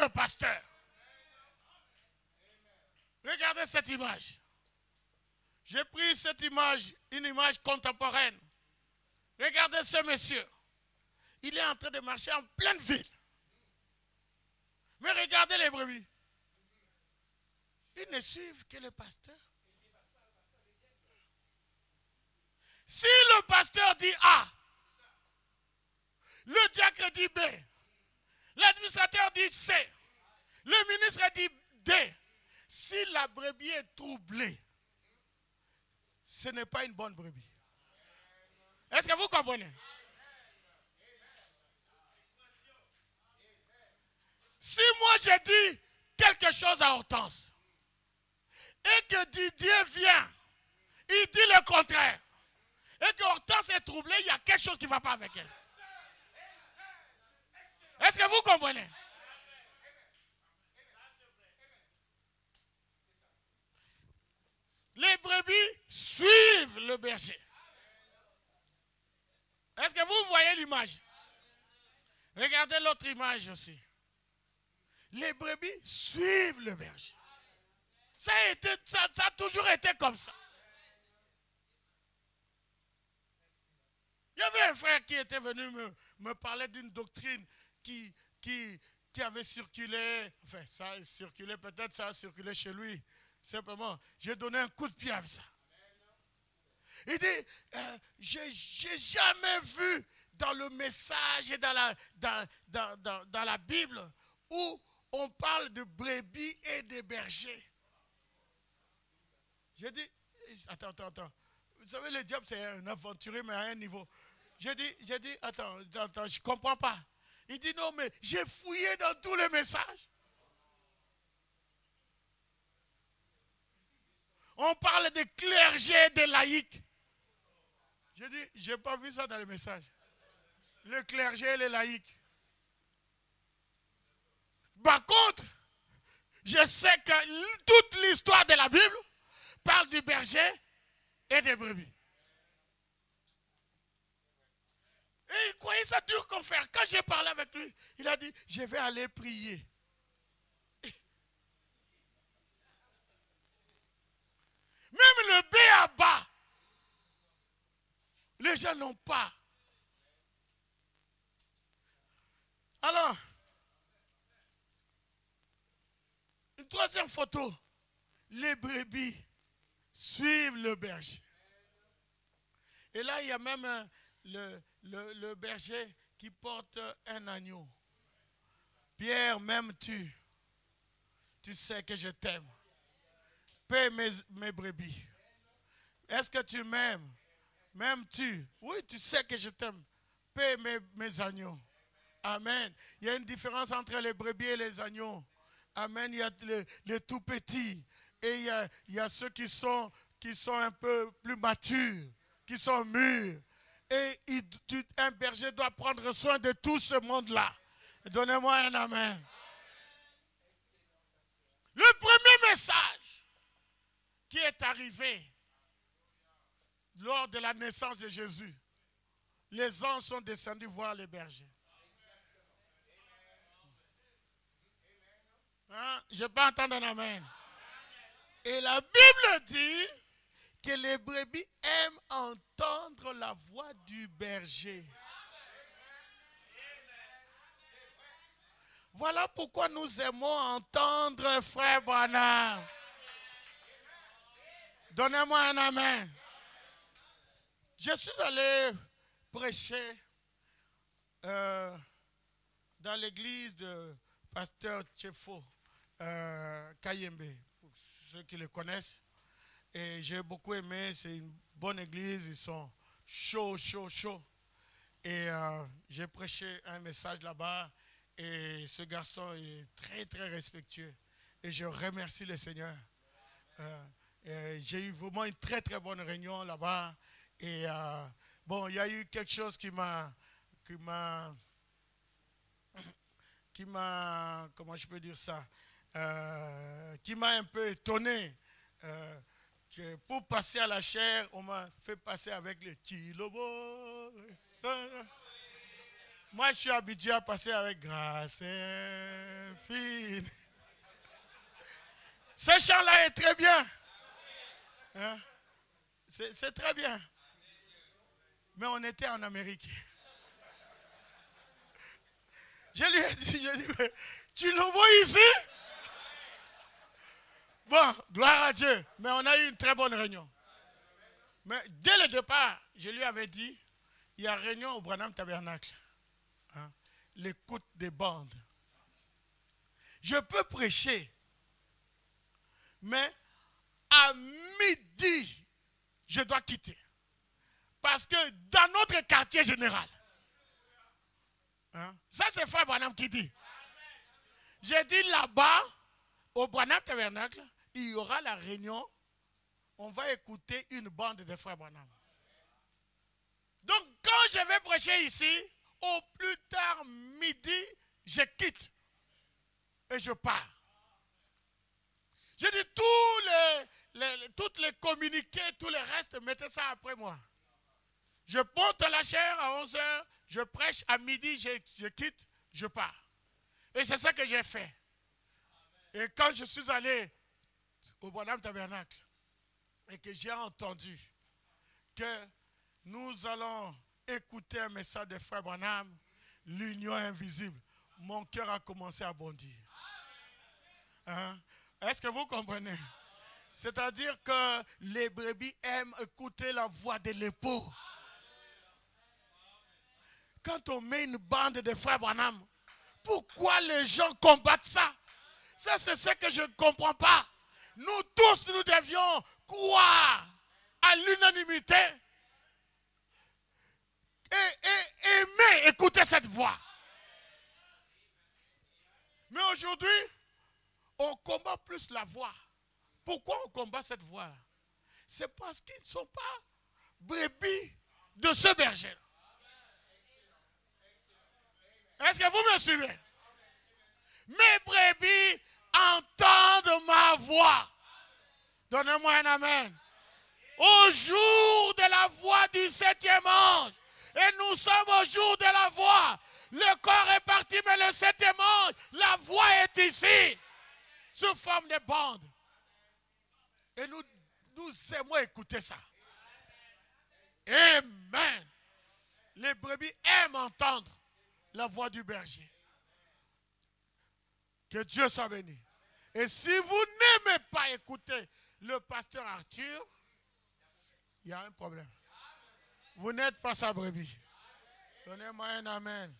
le pasteur. Regardez cette image. J'ai pris cette image, une image contemporaine. Regardez ce monsieur. Il est en train de marcher en pleine ville. Mais regardez les brebis. Ils ne suivent que le pasteur. Si le pasteur dit A, le diacre dit B, l'administrateur dit C, le ministre dit D, si la brebis est troublée, ce n'est pas une bonne brebis. Est-ce que vous comprenez? Si moi je dis quelque chose à Hortense et que Didier vient, il dit le contraire, et que Hortense est troublée, il y a quelque chose qui ne va pas avec elle. Est-ce que vous comprenez? Les brebis suivent le berger. Est-ce que vous voyez l'image? Regardez l'autre image aussi. Les brebis suivent le berger. Ça a toujours été comme ça. Il y avait un frère qui était venu me parler d'une doctrine qui avait circulé. Enfin, ça a circulé, peut-être ça a circulé chez lui. Simplement, j'ai donné un coup de pied à ça. Il dit, j'ai jamais vu dans le message et dans la Bible où on parle de brebis et de bergers. J'ai dit, attends. Vous savez, le diable, c'est un aventurier, mais à un niveau. J'ai dit, attends, je ne comprends pas. Il dit, non, mais j'ai fouillé dans tous les messages. On parle de clergé, de laïcs. J'ai dit, je n'ai pas vu ça dans les messages. Le clergé et les laïcs. Par contre, je sais que toute l'histoire de la Bible parle du berger et des brebis. Et il croyait ça dur comme fer. Quand j'ai parlé avec lui, il a dit, je vais aller prier. Même le B.A.B.A., les gens n'ont pas. Alors, une troisième photo. Les brebis suivent le berger. Et là, il y a même le berger qui porte un agneau. Pierre, m'aimes-tu? Tu sais que je t'aime. Paie mes brebis. Est-ce que tu m'aimes? M'aimes-tu? Oui, tu sais que je t'aime. Paie mes agneaux. Amen. Il y a une différence entre les brebis et les agneaux. Amen. Il y a les tout petits. Et il y a ceux qui sont un peu plus matures, qui sont mûrs. Et un berger doit prendre soin de tout ce monde-là. Donnez-moi un amen. Le premier message qui est arrivé lors de la naissance de Jésus, les anges sont descendus voir les bergers. Hein? Je n'ai pas entendu un amen. Et la Bible dit que les brebis aiment entendre la voix du berger. Voilà pourquoi nous aimons entendre Frère Branham. Donnez-moi un amen. Je suis allé prêcher dans l'église de Pasteur Tchefo Kayembe, pour ceux qui le connaissent. Et j'ai beaucoup aimé, c'est une bonne église, ils sont chauds. Et j'ai prêché un message là-bas et ce garçon est très respectueux. Et je remercie le Seigneur. J'ai eu vraiment une très bonne réunion là-bas. Et bon, il y a eu quelque chose qui m'a, comment je peux dire ça, qui m'a un peu étonné. Que pour passer à la chair, on m'a fait passer avec le Chilobo. Moi, je suis habitué à passer avec grâce fine. Ce chant-là est très bien. Hein? C'est très bien. Mais on était en Amérique. Je lui ai dit, mais tu le vois ici? Bon, gloire à Dieu. Mais on a eu une très bonne réunion. Mais dès le départ, je lui avais dit, il y a réunion au Branham Tabernacle. Hein? L'écoute des bandes. Je peux prêcher. Mais à midi, je dois quitter. Parce que dans notre quartier général, hein, ça c'est Frère Branham qui dit. J'ai dit là-bas, au Branham Tabernacle, il y aura la réunion. On va écouter une bande de Frère Branham. Donc quand je vais prêcher ici, au plus tard midi, je quitte. Et je pars. J'ai dit toutes les communiqués, tout le reste, mettez ça après moi. Je monte la chaire à 11h, je prêche à midi, je quitte, je pars. Et c'est ça que j'ai fait. Et quand je suis allé au Branham Tabernacle et que j'ai entendu que nous allons écouter un message de Frère Branham, l'union invisible, mon cœur a commencé à bondir. Hein? Est-ce que vous comprenez? C'est-à-dire que les brebis aiment écouter la voix de l'époux. Quand on met une bande de Frère Branham, pourquoi les gens combattent ça? Ça, c'est ce que je ne comprends pas. Nous tous, nous devions croire à l'unanimité et aimer écouter cette voix. Mais aujourd'hui, on combat plus la voix. Pourquoi on combat cette voix? C'est parce qu'ils ne sont pas brebis de ce berger. Est-ce que vous me suivez? Mes brebis entendent ma voix. Donnez-moi un amen. Au jour de la voix du 7e ange. Et nous sommes au jour de la voix. Le corps est parti, mais le 7e ange, la voix est ici. Sous forme de bande. Et nous aimons écouter ça. Amen. Les brebis aiment entendre la voix du berger. Que Dieu soit béni. Et si vous n'aimez pas écouter le pasteur Arthur, il y a un problème. Vous n'êtes pas sa brebis. Donnez-moi un amen.